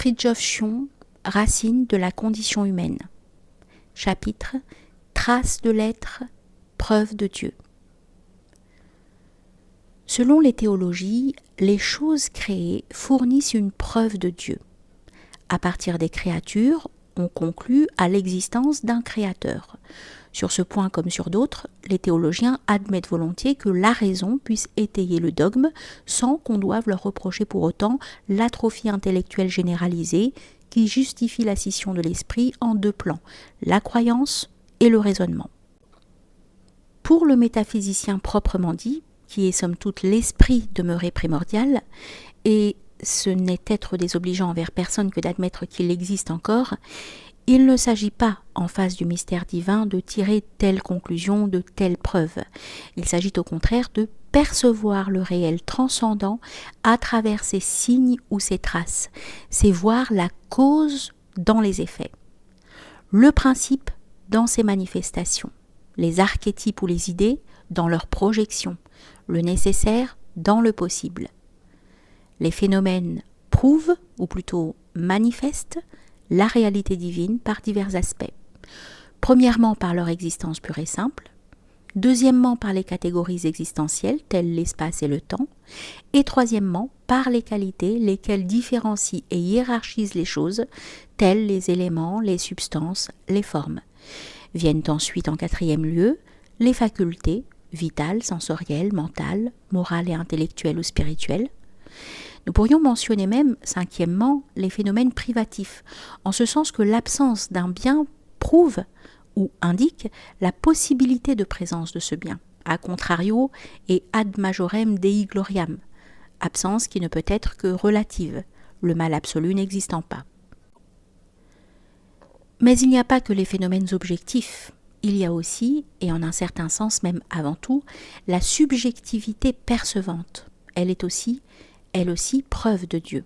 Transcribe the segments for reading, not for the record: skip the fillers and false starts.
Fridtjof Schuon, Racines de la condition humaine. Chapitre Traces de l'être, preuve de Dieu. Selon les théologies, les choses créées fournissent une preuve de Dieu. À partir des créatures, on conclut à l'existence d'un créateur. Sur ce point comme sur d'autres, les théologiens admettent volontiers que la raison puisse étayer le dogme sans qu'on doive leur reprocher pour autant l'atrophie intellectuelle généralisée qui justifie la scission de l'esprit en deux plans, la croyance et le raisonnement. Pour le métaphysicien proprement dit, qui est somme toute l'esprit demeuré primordial, et ce n'est être désobligeant envers personne que d'admettre qu'il existe encore, il ne s'agit pas, en face du mystère divin, de tirer telle conclusion, de telle preuve. Il s'agit au contraire de percevoir le réel transcendant à travers ses signes ou ses traces. C'est voir la cause dans les effets, le principe dans ses manifestations, les archétypes ou les idées dans leurs projections, le nécessaire dans le possible. Les phénomènes prouvent, ou plutôt manifestent, la réalité divine par divers aspects. Premièrement par leur existence pure et simple, deuxièmement par les catégories existentielles telles l'espace et le temps, et troisièmement par les qualités lesquelles différencient et hiérarchisent les choses telles les éléments, les substances, les formes. Viennent ensuite en quatrième lieu les facultés vitales, sensorielles, mentales, morales et intellectuelles ou spirituelles. Nous pourrions mentionner même, cinquièmement, les phénomènes privatifs, en ce sens que l'absence d'un bien prouve ou indique la possibilité de présence de ce bien, a contrario et ad majorem Dei gloriam, absence qui ne peut être que relative, le mal absolu n'existant pas. Mais il n'y a pas que les phénomènes objectifs, il y a aussi, et en un certain sens même avant tout, la subjectivité percevante. Elle aussi preuve de Dieu.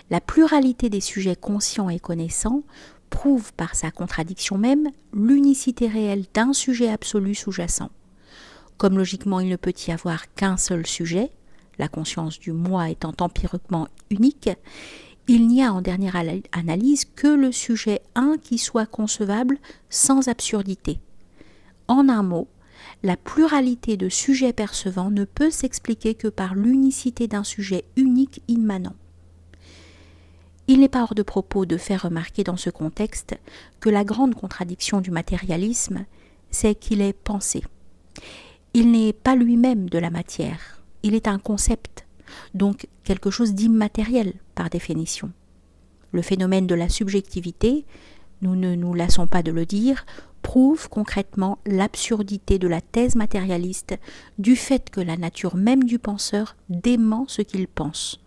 La pluralité des sujets conscients et connaissants prouve par sa contradiction même l'unicité réelle d'un sujet absolu sous-jacent. Comme logiquement il ne peut y avoir qu'un seul sujet, la conscience du moi étant empiriquement unique, il n'y a en dernière analyse que le sujet un qui soit concevable sans absurdité. En un mot, la pluralité de sujets percevants ne peut s'expliquer que par l'unicité d'un sujet unique immanent. Il n'est pas hors de propos de faire remarquer dans ce contexte que la grande contradiction du matérialisme, c'est qu'il est pensé. Il n'est pas lui-même de la matière, il est un concept, donc quelque chose d'immatériel par définition. Le phénomène de la subjectivité, nous ne nous lassons pas de le dire, prouve concrètement l'absurdité de la thèse matérialiste du fait que la nature même du penseur dément ce qu'il pense.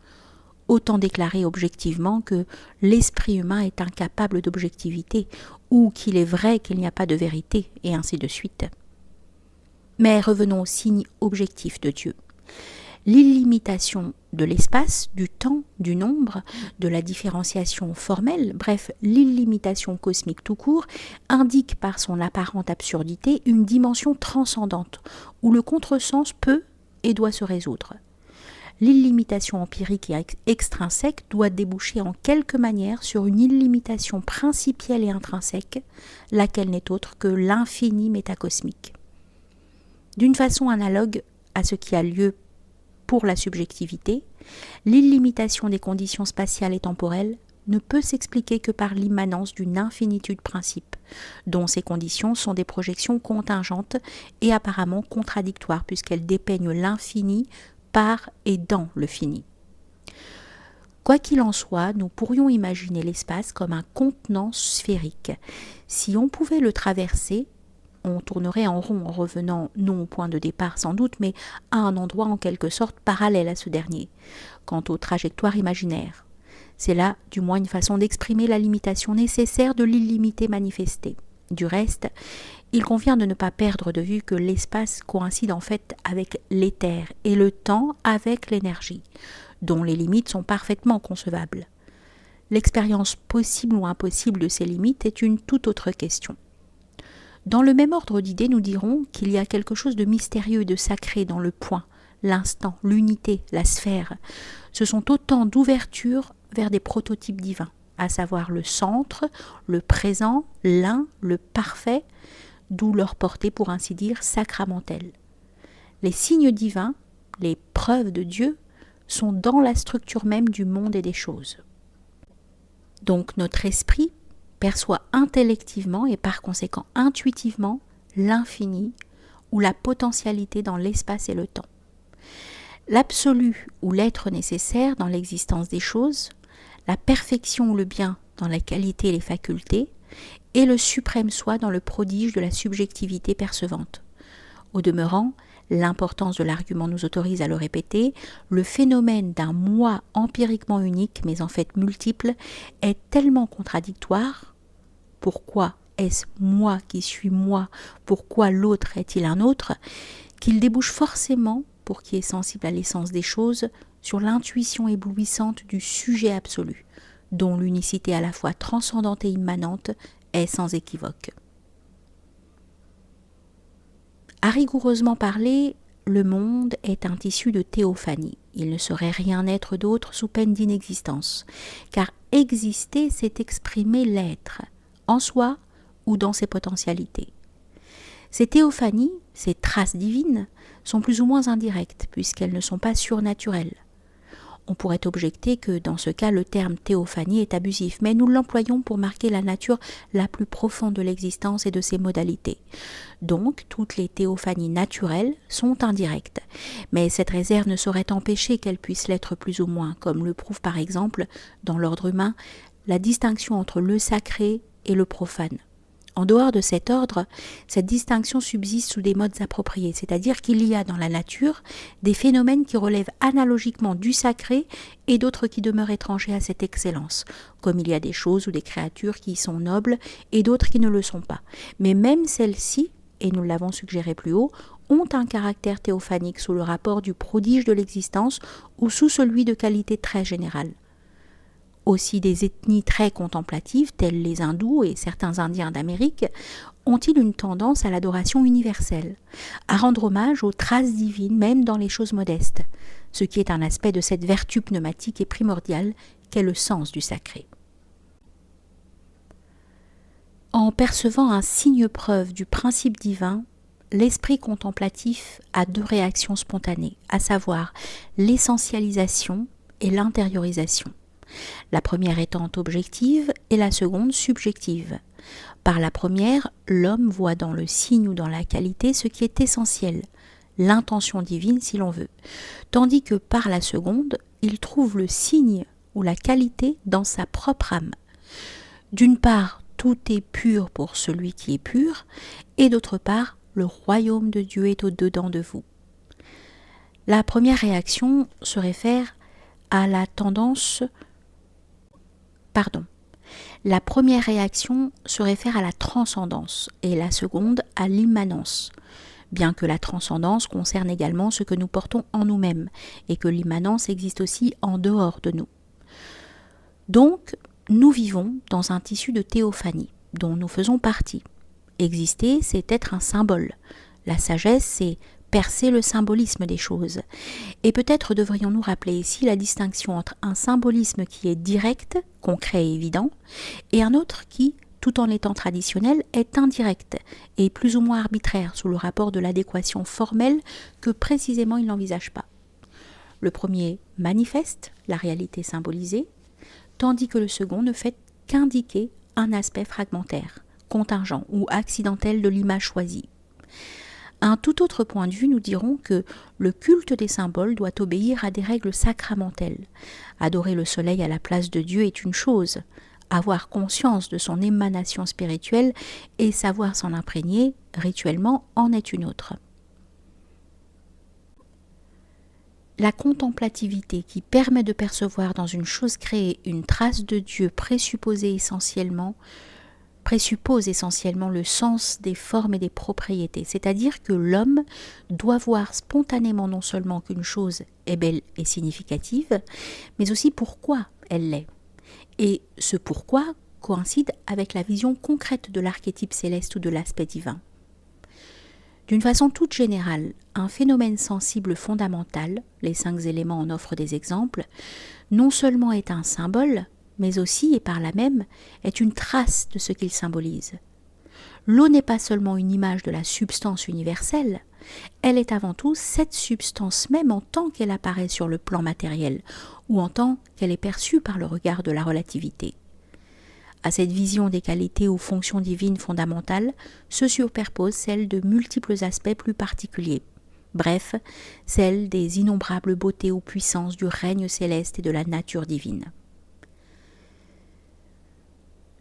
Autant déclarer objectivement que l'esprit humain est incapable d'objectivité ou qu'il est vrai qu'il n'y a pas de vérité, et ainsi de suite. Mais revenons au signe objectif de Dieu. L'illimitation de l'espace, du temps, du nombre, de la différenciation formelle, bref, l'illimitation cosmique tout court, indique par son apparente absurdité une dimension transcendante, où le contresens peut et doit se résoudre. L'illimitation empirique et extrinsèque doit déboucher en quelque manière sur une illimitation principielle et intrinsèque, laquelle n'est autre que l'infini métacosmique. D'une façon analogue à ce qui a lieu pour la subjectivité, l'illimitation des conditions spatiales et temporelles ne peut s'expliquer que par l'immanence d'une infinitude principe, dont ces conditions sont des projections contingentes et apparemment contradictoires, puisqu'elles dépeignent l'infini par et dans le fini. Quoi qu'il en soit, nous pourrions imaginer l'espace comme un contenant sphérique. Si on pouvait le traverser, on tournerait en rond en revenant non au point de départ sans doute, mais à un endroit en quelque sorte parallèle à ce dernier, quant aux trajectoires imaginaires. C'est là, du moins, une façon d'exprimer la limitation nécessaire de l'illimité manifestée. Du reste, il convient de ne pas perdre de vue que l'espace coïncide en fait avec l'éther et le temps avec l'énergie, dont les limites sont parfaitement concevables. L'expérience possible ou impossible de ces limites est une toute autre question. Dans le même ordre d'idées, nous dirons qu'il y a quelque chose de mystérieux et de sacré dans le point, l'instant, l'unité, la sphère. Ce sont autant d'ouvertures vers des prototypes divins, à savoir le centre, le présent, l'un, le parfait, d'où leur portée, pour ainsi dire, sacramentelle. Les signes divins, les preuves de Dieu, sont dans la structure même du monde et des choses. Donc notre esprit perçoit intellectivement et par conséquent intuitivement l'infini ou la potentialité dans l'espace et le temps. L'absolu ou l'être nécessaire dans l'existence des choses, la perfection ou le bien dans la qualité et les facultés, et le suprême soi dans le prodige de la subjectivité percevante. Au demeurant, l'importance de l'argument nous autorise à le répéter, le phénomène d'un moi empiriquement unique, mais en fait multiple, est tellement contradictoire. Pourquoi est-ce moi qui suis moi? Pourquoi l'autre est-il un autre? Qu'il débouche forcément, pour qui est sensible à l'essence des choses, sur l'intuition éblouissante du sujet absolu, dont l'unicité à la fois transcendante et immanente est sans équivoque. À rigoureusement parler, le monde est un tissu de théophanie. Il ne saurait rien être d'autre sous peine d'inexistence, car exister, c'est exprimer l'être, en soi ou dans ses potentialités. Ces théophanies, ces traces divines, sont plus ou moins indirectes, puisqu'elles ne sont pas surnaturelles. On pourrait objecter que dans ce cas le terme théophanie est abusif, mais nous l'employons pour marquer la nature la plus profonde de l'existence et de ses modalités. Donc toutes les théophanies naturelles sont indirectes, mais cette réserve ne saurait empêcher qu'elles puissent l'être plus ou moins, comme le prouve par exemple, dans l'ordre humain, la distinction entre le sacré et le profane. En dehors de cet ordre, cette distinction subsiste sous des modes appropriés, c'est-à-dire qu'il y a dans la nature des phénomènes qui relèvent analogiquement du sacré et d'autres qui demeurent étrangers à cette excellence, comme il y a des choses ou des créatures qui y sont nobles et d'autres qui ne le sont pas. Mais même celles-ci, et nous l'avons suggéré plus haut, ont un caractère théophanique sous le rapport du prodige de l'existence ou sous celui de qualité très générale. Aussi des ethnies très contemplatives, telles les hindous et certains indiens d'Amérique, ont-ils une tendance à l'adoration universelle, à rendre hommage aux traces divines même dans les choses modestes, ce qui est un aspect de cette vertu pneumatique et primordiale qu'est le sens du sacré. En percevant un signe preuve du principe divin, l'esprit contemplatif a deux réactions spontanées, à savoir l'essentialisation et l'intériorisation. La première étant objective et la seconde subjective. Par la première, l'homme voit dans le signe ou dans la qualité ce qui est essentiel, l'intention divine si l'on veut, tandis que par la seconde, il trouve le signe ou la qualité dans sa propre âme. D'une part, tout est pur pour celui qui est pur, et d'autre part, le royaume de Dieu est au-dedans de vous. La première réaction se réfère à la tendance La première réaction se réfère à la transcendance et la seconde à l'immanence, bien que la transcendance concerne également ce que nous portons en nous-mêmes et que l'immanence existe aussi en dehors de nous. Donc, nous vivons dans un tissu de théophanie dont nous faisons partie. Exister, c'est être un symbole. La sagesse, c'est percer le symbolisme des choses. Et peut-être devrions-nous rappeler ici la distinction entre un symbolisme qui est direct, concret et évident, et un autre qui, tout en étant traditionnel, est indirect et plus ou moins arbitraire sous le rapport de l'adéquation formelle que précisément il n'envisage pas. Le premier manifeste la réalité symbolisée, tandis que le second ne fait qu'indiquer un aspect fragmentaire, contingent ou accidentel de l'image choisie. À un tout autre point de vue, nous dirons que le culte des symboles doit obéir à des règles sacramentelles. Adorer le soleil à la place de Dieu est une chose, avoir conscience de son émanation spirituelle et savoir s'en imprégner rituellement en est une autre. La contemplativité qui permet de percevoir dans une chose créée une trace de Dieu présuppose essentiellement le sens des formes et des propriétés, c'est-à-dire que l'homme doit voir spontanément non seulement qu'une chose est belle et significative, mais aussi pourquoi elle l'est. Et ce pourquoi coïncide avec la vision concrète de l'archétype céleste ou de l'aspect divin. D'une façon toute générale, un phénomène sensible fondamental, les 5 éléments en offrent des exemples, non seulement est un symbole, mais aussi, et par là même, est une trace de ce qu'il symbolise. L'eau n'est pas seulement une image de la substance universelle, elle est avant tout cette substance même en tant qu'elle apparaît sur le plan matériel, ou en tant qu'elle est perçue par le regard de la relativité. À cette vision des qualités ou fonctions divines fondamentales se superpose celle de multiples aspects plus particuliers. Bref, celle des innombrables beautés ou puissances du règne céleste et de la nature divine.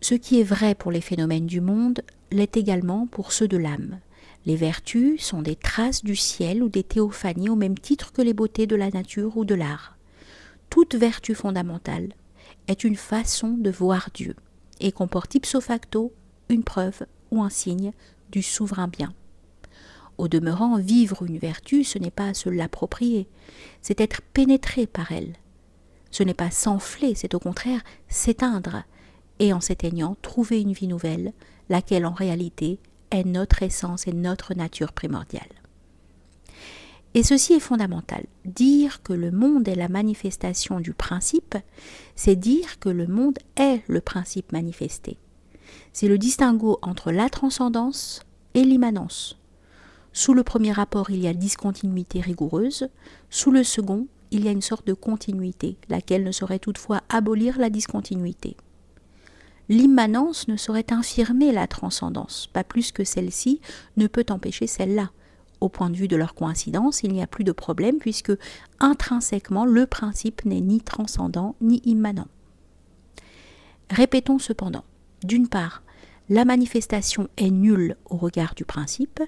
Ce qui est vrai pour les phénomènes du monde l'est également pour ceux de l'âme. Les vertus sont des traces du ciel ou des théophanies au même titre que les beautés de la nature ou de l'art. Toute vertu fondamentale est une façon de voir Dieu et comporte ipso facto une preuve ou un signe du souverain bien. Au demeurant, vivre une vertu, ce n'est pas se l'approprier, c'est être pénétré par elle. Ce n'est pas s'enfler, c'est au contraire s'éteindre, et en s'éteignant, trouver une vie nouvelle, laquelle en réalité est notre essence et notre nature primordiale. Et ceci est fondamental. Dire que le monde est la manifestation du principe, c'est dire que le monde est le principe manifesté. C'est le distinguo entre la transcendance et l'immanence. Sous le premier rapport, il y a discontinuité rigoureuse. Sous le second, il y a une sorte de continuité, laquelle ne saurait toutefois abolir la discontinuité. L'immanence ne saurait infirmer la transcendance, pas plus que celle-ci ne peut empêcher celle-là. Au point de vue de leur coïncidence, il n'y a plus de problème puisque intrinsèquement le principe n'est ni transcendant ni immanent. Répétons cependant, d'une part, la manifestation est nulle au regard du principe,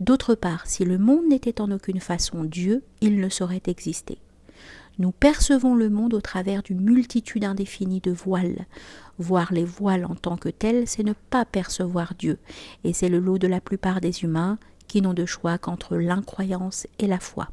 d'autre part, si le monde n'était en aucune façon Dieu, il ne saurait exister. Nous percevons le monde au travers d'une multitude indéfinie de voiles. Voir les voiles en tant que tels, c'est ne pas percevoir Dieu, et c'est le lot de la plupart des humains qui n'ont de choix qu'entre l'incroyance et la foi.